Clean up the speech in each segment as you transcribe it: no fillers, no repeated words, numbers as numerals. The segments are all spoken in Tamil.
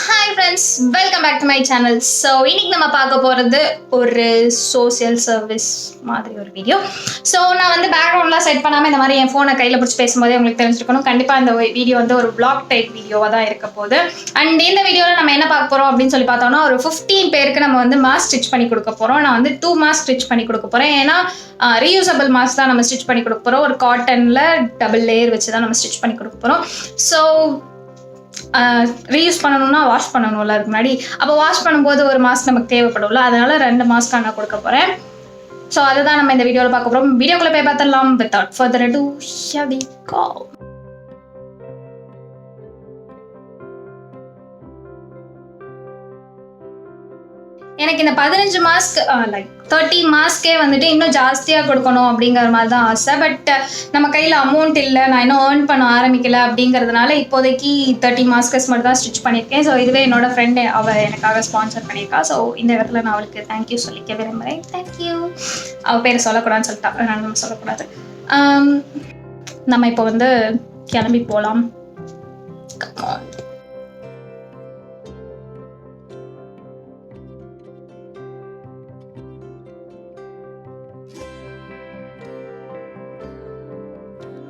Hi friends, welcome back to my channel. So இன்னைக்கு நம்ம பார்க்க போறது ஒரு சோஷியல் சர்வீஸ் மாதிரி ஒரு வீடியோ. ஸோ நான் வந்து பேக்ரவுண்ட்லாம் செட் பண்ணாமல் இந்த மாதிரி என் ஃபோனை கையில் பிடிச்சி பேசும்போதே உங்களுக்கு தெரிஞ்சிருக்கணும். கண்டிப்பாக இந்த வீடியோ வந்து ஒரு vlog டைப் வீடியோவாக தான் இருக்க போகுது. அண்ட் இந்த வீடியோவில் நம்ம என்ன பார்க்க போகிறோம் அப்படின்னு சொல்லி பார்த்தோம்னா ஒரு 15 பேருக்கு நம்ம வந்து மாஸ்க் ஸ்டிச் பண்ணி கொடுக்க போகிறோம். நான் வந்து 2 மாஸ்க் ஸ்டிச் பண்ணி கொடுக்க போகிறேன். ஏன்னா ரீயூசபிள் மாஸ்க் தான் நம்ம ஸ்டிச் பண்ணி கொடுக்க போகிறோம். ஒரு காட்டனில் டபுள் லேயர் வச்சு தான் நம்ம ஸ்டிச் பண்ணி கொடுக்க போகிறோம். ஸோ ரீயூஸ் பண்ணணும்னா வாஷ் பண்ணணும்ல அதுக்கு முன்னாடி. அப்போ வாஷ் பண்ணும்போது ஒரு மாஸ்க் நமக்கு தேவைப்படும்ல, அதனால 2 மாஸ்க்காக நான் கொடுக்க போகிறேன். ஸோ அதுதான் நம்ம இந்த வீடியோவில் பார்க்க போகிறோம். வீடியோக்குள்ளே போய் பார்த்துடலாம். Without further ado, here we go. எனக்கு இந்த 15 மாஸ்க் லைக் 30 மாஸ்க்கே வந்துட்டு இன்னும் ஜாஸ்தியாக கொடுக்கணும் அப்படிங்கிற மாதிரி தான் ஆசை. பட் நம்ம கையில் அமௌண்ட் இல்லை, நான் இன்னும் ஏர்ன் பண்ண ஆரம்பிக்கல அப்படிங்கிறதுனால இப்போதைக்கு 30 மாஸ்கஸ் மட்டும் தான் ஸ்டிச் பண்ணியிருக்கேன். ஸோ இதுவே என்னோட ஃப்ரெண்டு அவள் எனக்காக ஸ்பான்சர் பண்ணியிருக்கா. ஸோ இந்த இடத்துல நான் அவளுக்கு தேங்க்யூ சொல்லிக்க விரும்புகிறேன். தேங்க்யூ. அவள் பேர் சொல்லக்கூடாதுன்னு சொல்லிட்டா, அதனால நம்ம சொல்லக்கூடாது. நம்ம இப்போ வந்து கிளம்பி போகலாம்.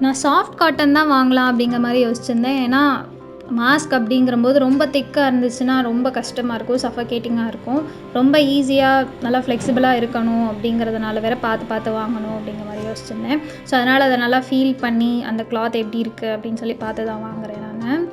நான் சாஃப்ட் காட்டன் தான் வாங்கலாம் அப்படிங்கிற மாதிரி யோசிச்சிருந்தேன். ஏன்னா மாஸ்க் அப்படிங்கிறம்போது ரொம்ப திக்காக இருந்துச்சுன்னா ரொம்ப கஷ்டமாக இருக்கும், சஃபகேட்டிங்காக இருக்கும். ரொம்ப ஈஸியாக நல்லா ஃப்ளெக்சிபிளாக இருக்கணும் அப்படிங்கிறதுனால வேறு பார்த்து வாங்கணும் அப்படிங்கிற மாதிரி யோசிச்சிருந்தேன். ஸோ அதனால் அதை நல்லா ஃபீல் பண்ணி அந்த கிளாத் எப்படி இருக்குது அப்படின்னு சொல்லி பார்த்து தான் வாங்குகிறேன் நான்.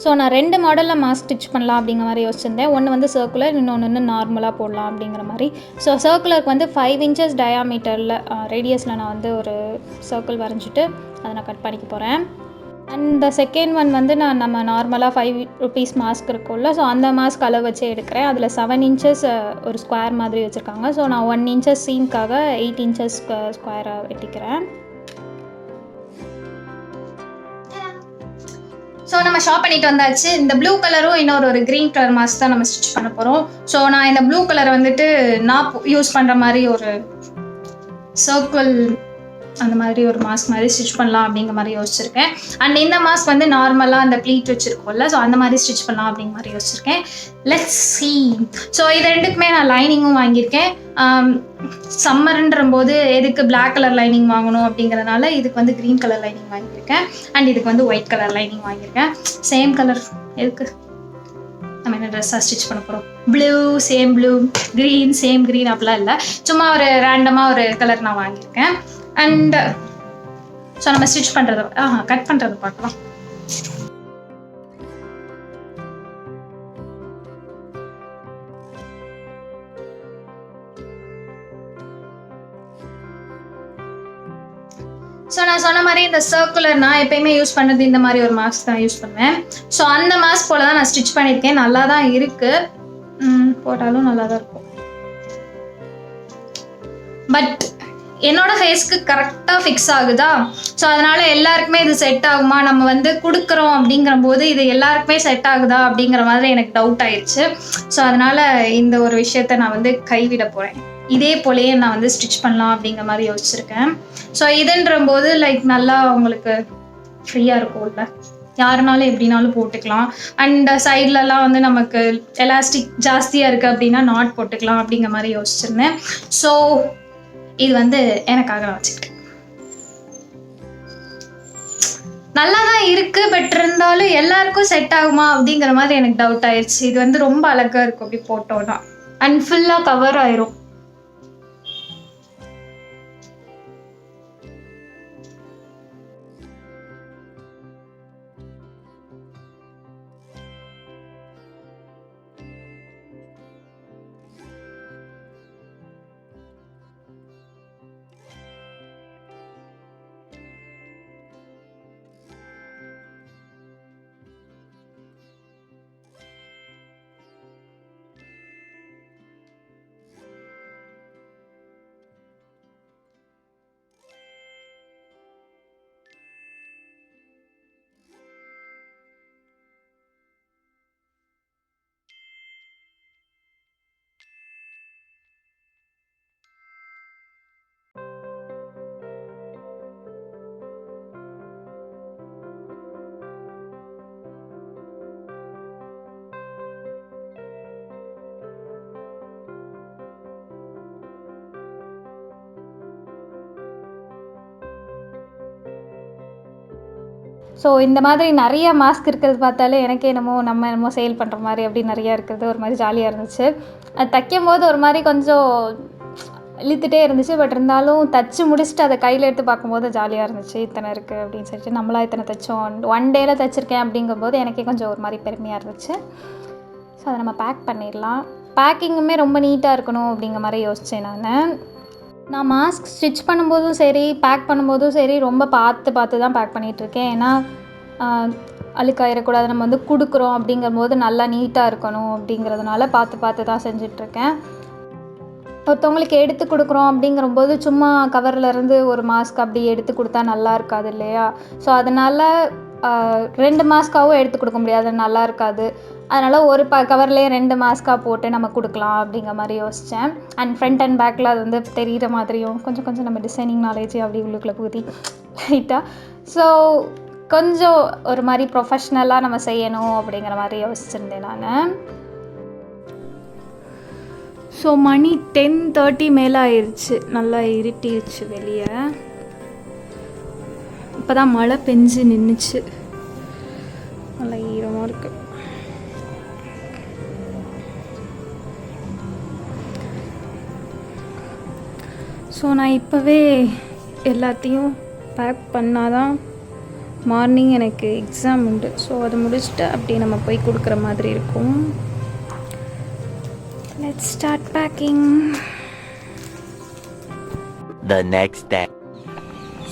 ஸோ நான் 2 மாடலில் மாஸ்க் ஸ்டிச் பண்ணலாம் அப்படிங்கிற மாதிரி யோசிச்சிருந்தேன். ஒன்று வந்து சர்க்குலர், இன்னொன்று நார்மலாக போடலாம் அப்படிங்கிற மாதிரி. ஸோ சர்க்குலருக்கு வந்து 5 inches டயாமீட்டரில் ரேடியஸில் நான் வந்து ஒரு சர்க்கிள் வரைஞ்சிட்டு அதை நான் கட் பண்ணிக்க போகிறேன். அண்ட் செகண்ட் ஒன் வந்து நம்ம நார்மலாக 5 rupees மாஸ்க் இருக்கும்ல, ஸோ அந்த மாஸ்க் அளவு வச்சு எடுக்கிறேன். அதில் 7 inches ஒரு ஸ்கொயர் மாதிரி வச்சுருக்காங்க. ஸோ நான் 1 inches சீம்காக 8 inches ஸ்கொயராக வெட்டிக்கிறேன். ஸோ நம்ம ஷாப் பண்ணிட்டு வந்தாச்சு. இந்த ப்ளூ கலரும் இன்னொரு க்ரீன் கலர் மாஸ்க் தான் நம்ம ஸ்டிச் பண்ண போகிறோம். ஸோ நான் இந்த ப்ளூ கலரை வந்துட்டு நான் யூஸ் பண்ணுற மாதிரி ஒரு சர்க்கிள் அந்த மாதிரி ஒரு மாஸ்க் மாதிரி ஸ்டிச் பண்ணலாம் அப்படிங்கிற மாதிரி யோசிச்சிருக்கேன். அண்ட் இந்த மாஸ்க் வந்து நார்மலாக அந்த ப்ளீட் வச்சுருக்கோம்ல, ஸோ அந்த மாதிரி ஸ்டிச் பண்ணலாம் அப்படிங்கிற மாதிரி யோசிச்சிருக்கேன். Let's see. ஸோ இது ரெண்டுக்குமே நான் லைனிங்கும் வாங்கியிருக்கேன். சம்மர்ன்ற போது எதுக்கு பிளாக் கலர் லைனிங் வாங்கணும் அப்படிங்கிறதுனால இதுக்கு வந்து க்ரீன் கலர் லைனிங் வாங்கியிருக்கேன். அண்ட் இதுக்கு வந்து ஒயிட் கலர் லைனிங் வாங்கியிருக்கேன். சேம் கலர் எதுக்கு, நம்ம என்ன ட்ரெஸ்ஸாக ஸ்டிச் பண்ண போகிறோம். Blue same blue, green same green அப்படிலாம் இல்லை, சும்மா ஒரு ரேண்டமாக ஒரு கலர் நான் வாங்கியிருக்கேன். அண்ட் ஸோ நம்ம ஸ்டிச் பண்ணுறது கட் பண்ணுறது பார்க்கலாம். ஸோ நான் சொன்ன மாதிரி இந்த சர்க்குலர் நான் எப்பயுமே யூஸ் பண்ணுறது இந்த மாதிரி ஒரு மாஸ்க் தான் யூஸ் பண்ணுவேன். ஸோ அந்த மாஸ்க் போல தான் நான் ஸ்டிச் பண்ணியிருக்கேன். நல்லா தான் இருக்குது, போட்டாலும் நல்லா தான் இருக்கும். பட் என்னோட ஃபேஸ்க்கு கரெக்டாக ஃபிக்ஸ் ஆகுதா, ஸோ அதனால் எல்லாருக்குமே இது செட் ஆகுமா, நம்ம வந்து கொடுக்குறோம் அப்படிங்கிற போது இது எல்லாருக்குமே செட் ஆகுதா அப்படிங்கிற மாதிரி எனக்கு டவுட் ஆயிடுச்சு. ஸோ அதனால் இந்த ஒரு விஷயத்த நான் வந்து கைவிட போகிறேன். இதே போலேயே நான் வந்து ஸ்டிச் பண்ணலாம் அப்படிங்கிற மாதிரி யோசிச்சிருக்கேன். ஸோ இதுன்ற போது லைக் நல்லா உங்களுக்கு ஃப்ரீயாக இருக்கும்ல, யாருனாலும் எப்படினாலும் போட்டுக்கலாம். அண்ட் சைட்லலாம் வந்து நமக்கு எலாஸ்டிக் ஜாஸ்தியாக இருக்குது அப்படின்னா நாட் போட்டுக்கலாம் அப்படிங்கிற மாதிரி யோசிச்சிருந்தேன். ஸோ இது வந்து எனக்காக நான் வச்சுக்கிட்டேன். நல்லா தான் இருக்குது, பட் இருந்தாலும் எல்லாருக்கும் செட் ஆகுமா அப்படிங்கிற மாதிரி எனக்கு டவுட் ஆயிடுச்சு. இது வந்து ரொம்ப அழகாக இருக்கும் அப்படி போட்டோன்னா, அண்ட் ஃபுல்லாக கவர் ஆயிரும். ஸோ இந்த மாதிரி நிறைய மாஸ்க் இருக்கிறது பார்த்தாலே எனக்கே என்னமோ சேல் பண்ணுற மாதிரி அப்படி நிறையா இருக்கிறது ஒரு மாதிரி ஜாலியாக இருந்துச்சு. அது தைக்கும் போது ஒரு மாதிரி கொஞ்சம் இழுத்துட்டே இருந்துச்சு. பட் இருந்தாலும் தச்சு முடிச்சுட்டு அதை கையில் எடுத்து பார்க்கும்போது ஜாலியாக இருந்துச்சு. இத்தனை இருக்குது அப்படின்னு சொல்லிட்டு நம்மளா இத்தனை தைச்சோம், 1 டேயில் தைச்சிருக்கேன் அப்படிங்கும்போது எனக்கே கொஞ்சம் ஒரு மாதிரி பெருமையாக இருந்துச்சு. ஸோ அதை நம்ம பேக் பண்ணிடலாம். பேக்கிங்குமே ரொம்ப நீட்டாக இருக்கணும் அப்படிங்கிற மாதிரி யோசித்தேன் நான் மாஸ்க் ஸ்டிச் பண்ணும்போதும் சரி, பேக் பண்ணும்போதும் சரி, ரொம்ப பார்த்து தான் பேக் பண்ணிகிட்ருக்கேன். ஏன்னா அழுக்காயிடக்கூடாது, நம்ம வந்து கொடுக்குறோம் அப்படிங்கும்போது நல்லா நீட்டாக இருக்கணும் அப்படிங்கிறதுனால பார்த்து தான் செஞ்சிட்ருக்கேன். ஒருத்தவங்களுக்கு எடுத்து கொடுக்குறோம் அப்படிங்கிறம்போது சும்மா கவர்லேருந்து ஒரு மாஸ்க் அப்படி எடுத்து கொடுத்தா நல்லா இருக்காது இல்லையா? ஸோ அதனால் 2 மாஸ்க்காகவும் எடுத்து கொடுக்க முடியாது, நல்லா இருக்காது. அதனால் ஒரு கவர்லேயே 2 மாஸ்க்காக போட்டு நம்ம கொடுக்கலாம் அப்படிங்கிற மாதிரி யோசித்தேன். அண்ட் ஃப்ரண்ட் அண்ட் பேக்கில் அது வந்து தெரிகிற மாதிரியும் கொஞ்சம் நம்ம டிசைனிங் நாலேஜ் அப்படி உள்ளுக்குள்ளே ஊற்றி லைட்டாக, ஸோ கொஞ்சம் ஒரு மாதிரி ப்ரொஃபஷ்னலாக நம்ம செய்யணும் அப்படிங்கிற மாதிரி யோசிச்சுருந்தேன் நான். ஸோ மணி 10:30 மேலே ஆயிடுச்சு. நல்லா இருட்டிடுச்சு வெளியே. இப்போ தான் மழை பெஞ்சு நின்றுச்சு. நல்லா ஈரமாக இருக்குது. ஸோ நான் இப்போவே எல்லாத்தையும் பேக் பண்ணாதான் மார்னிங் எனக்கு எக்ஸாம் உண்டு. ஸோ அதை முடிச்சுட்டு அப்படியே நம்ம போய் கொடுக்குற மாதிரி இருக்கும். Let's start packing. The next day.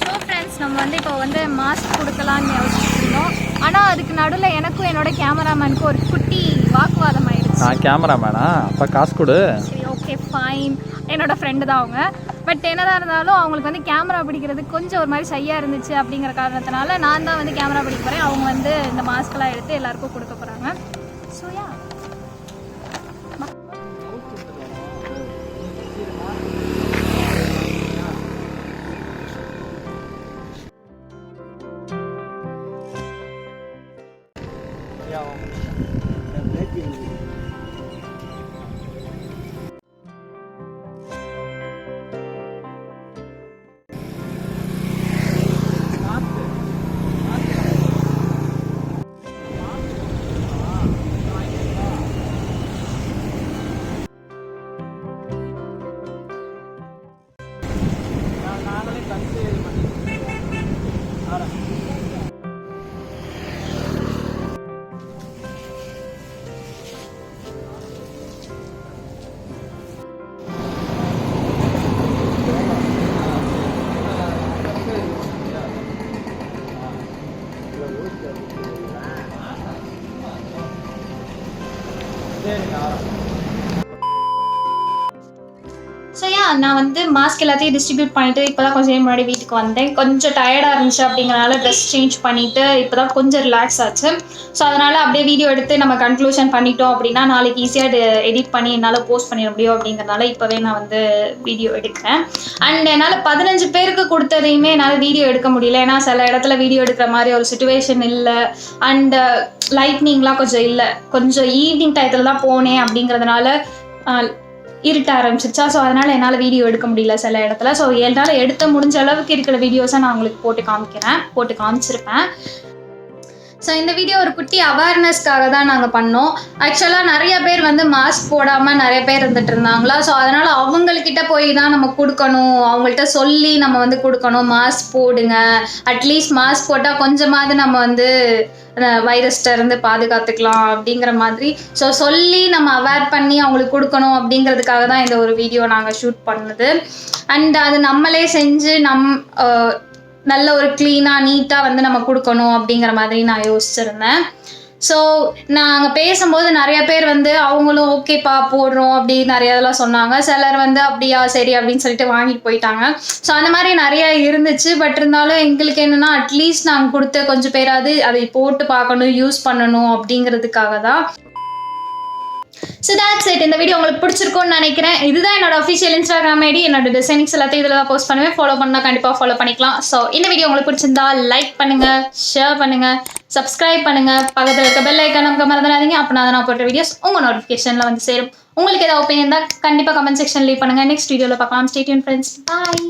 So friends, நம்ம வந்து இப்போ வந்து மாஸ்க் கொடுக்கலான்னு யோசிச்சிருந்தோம். ஆனால் அதுக்கு நடுவில் எனக்கும் என்னோட கேமராமேனுக்கு ஒரு குட்டி வாக்குவாதம் ஆயிடுச்சு. நான் கேமராமேனா? அப்போ காசு கொடு. சரி, ஓகே ஃபைன். என்னோட ஃப்ரெண்டு தான் அவங்க. பட் என்னதான் இருந்தாலும் அவங்களுக்கு வந்து கேமரா பிடிக்கிறது கொஞ்சம் ஒரு மாதிரி ஷையாக இருந்துச்சு. அப்படிங்கிற காரணத்தினால நான் தான் வந்து கேமரா பிடிக்க போகிறேன். அவங்க வந்து இந்த மாஸ்க்கெல்லாம் எடுத்து எல்லாருக்கும் கொடுக்க போகிறாங்க. ஸோ யா, ஸோ நான் வந்து மாஸ்க் எல்லாத்தையும் டிஸ்ட்ரிபியூட் பண்ணிவிட்டு இப்போ தான் கொஞ்சம் முன்னாடி வீட்டுக்கு வந்தேன். கொஞ்சம் டயர்டாக இருந்துச்சு அப்படிங்கிறனால ட்ரெஸ் சேஞ்ச் பண்ணிவிட்டு இப்போ தான் கொஞ்சம் ரிலாக்ஸ் ஆச்சு. ஸோ அதனால் அப்படியே வீடியோ எடுத்து நம்ம கன்க்ளூஷன் பண்ணிட்டோம் அப்படின்னா நாளைக்கு ஈஸியாக எடிட் பண்ணி என்னால் போஸ்ட் பண்ணிட முடியும். அப்படிங்கிறனால இப்போவே நான் வந்து வீடியோ எடுக்கிறேன். அண்ட் என்னால் 15 பேருக்கு கொடுத்ததையுமே என்னால் வீடியோ எடுக்க முடியல. ஏன்னா சில இடத்துல வீடியோ எடுக்கிற மாதிரி ஒரு சுச்சுவேஷன் இல்லை. அண்ட் லைட்னிங்லாம் கொஞ்சம் இல்லை. கொஞ்சம் ஈவினிங் டயத்தில் தான் போனேன் அப்படிங்கிறதுனால இருட்ட ஆரம்பிச்சிருச்சா. ஸோ அதனால் என்னால் வீடியோ எடுக்க முடியல சில இடத்துல. ஸோ என்னால் எடுத்த முடிஞ்ச அளவுக்கு இருக்கிற வீடியோஸை நான் உங்களுக்கு போட்டு காமிச்சிருப்பேன். ஸோ இந்த வீடியோ ஒரு குட்டி அவேர்னஸ்க்காக தான் நாங்கள் பண்ணோம். ஆக்சுவலாக நிறைய பேர் வந்து மாஸ்க் போடாமல் நிறைய பேர் இருந்துட்டு இருந்தாங்களா. ஸோ அதனால் அவங்கக்கிட்ட போய் தான் நம்ம கொடுக்கணும், அவங்கள்ட்ட சொல்லி நம்ம வந்து கொடுக்கணும், மாஸ்க் போடுங்க, அட்லீஸ்ட் மாஸ்க் போட்டால் கொஞ்சமாவது நம்ம வந்து வைரஸ்ட்ட இருந்து பாதுகாத்துக்கலாம் அப்படிங்கிற மாதிரி. ஸோ சொல்லி நம்ம அவேர் பண்ணி அவங்களுக்கு கொடுக்கணும் அப்படிங்கிறதுக்காக தான் இந்த ஒரு வீடியோ நாங்கள் ஷூட் பண்ணது. அண்ட் அது நம்மளே செஞ்சு நல்ல ஒரு க்ளீனாக நீட்டாக வந்து நம்ம கொடுக்கணும் அப்படிங்கிற மாதிரி நான் யோசிச்சிருந்தேன். ஸோ நான் அங்கே பேசும்போது நிறைய பேர் வந்து அவங்களும் ஓகேப்பா போடுறோம் அப்படி நிறைய இதெல்லாம் சொன்னாங்க. சிலர் வந்து அப்படியா சரி அப்படின்னு சொல்லிட்டு வாங்கிட்டு போயிட்டாங்க. ஸோ அந்த மாதிரி நிறையா இருந்துச்சு. பட் இருந்தாலும் எங்களுக்கு என்னென்னா அட்லீஸ்ட் நாங்கள் கொடுத்த கொஞ்சம் பேராது அதை போட்டு பார்க்கணும், யூஸ் பண்ணணும் அப்படிங்கிறதுக்காக தான். So that's it. இந்த வீடியோ உங்களுக்கு பிடிச்சிருக்கும்னு நினைக்கிறேன். இதுதான் என்னோட அஃபிஷியல் இன்ஸ்டாகிராம் ஐடி. என்னோட டிசைனிங்ஸ் எல்லாத்தையும் இதில் தான் போஸ்ட் பண்ணுவேன். ஃபாலோ பண்ணால் கண்டிப்பாக ஃபாலோ பண்ணிக்கலாம். ஸோ இந்த வீடியோ உங்களுக்கு பிடிச்சிருந்தா லைக் பண்ணுங்கள், ஷேர் பண்ணுங்கள், சப்ஸ்கிரைப் பண்ணுங்கள், பக்கத்தில் இருக்க பெல் ஐக்கான் நமக்கு மறந்துடாதீங்க. அப்படின்னா நான் போட்ட வீடியோஸ் உங்கள் நோட்டிஃபிகேஷனில் வந்து சேரும். உங்களுக்கு ஏதாவது ஒப்பீனியன் இருந்தால் கண்டிப்பாக கமெண்ட் செக்ஷன் லீவ் பண்ணுங்கள். நெக்ஸ்ட் வீடியோவில் பார்க்கலாம். Stay tuned friends. பாய்.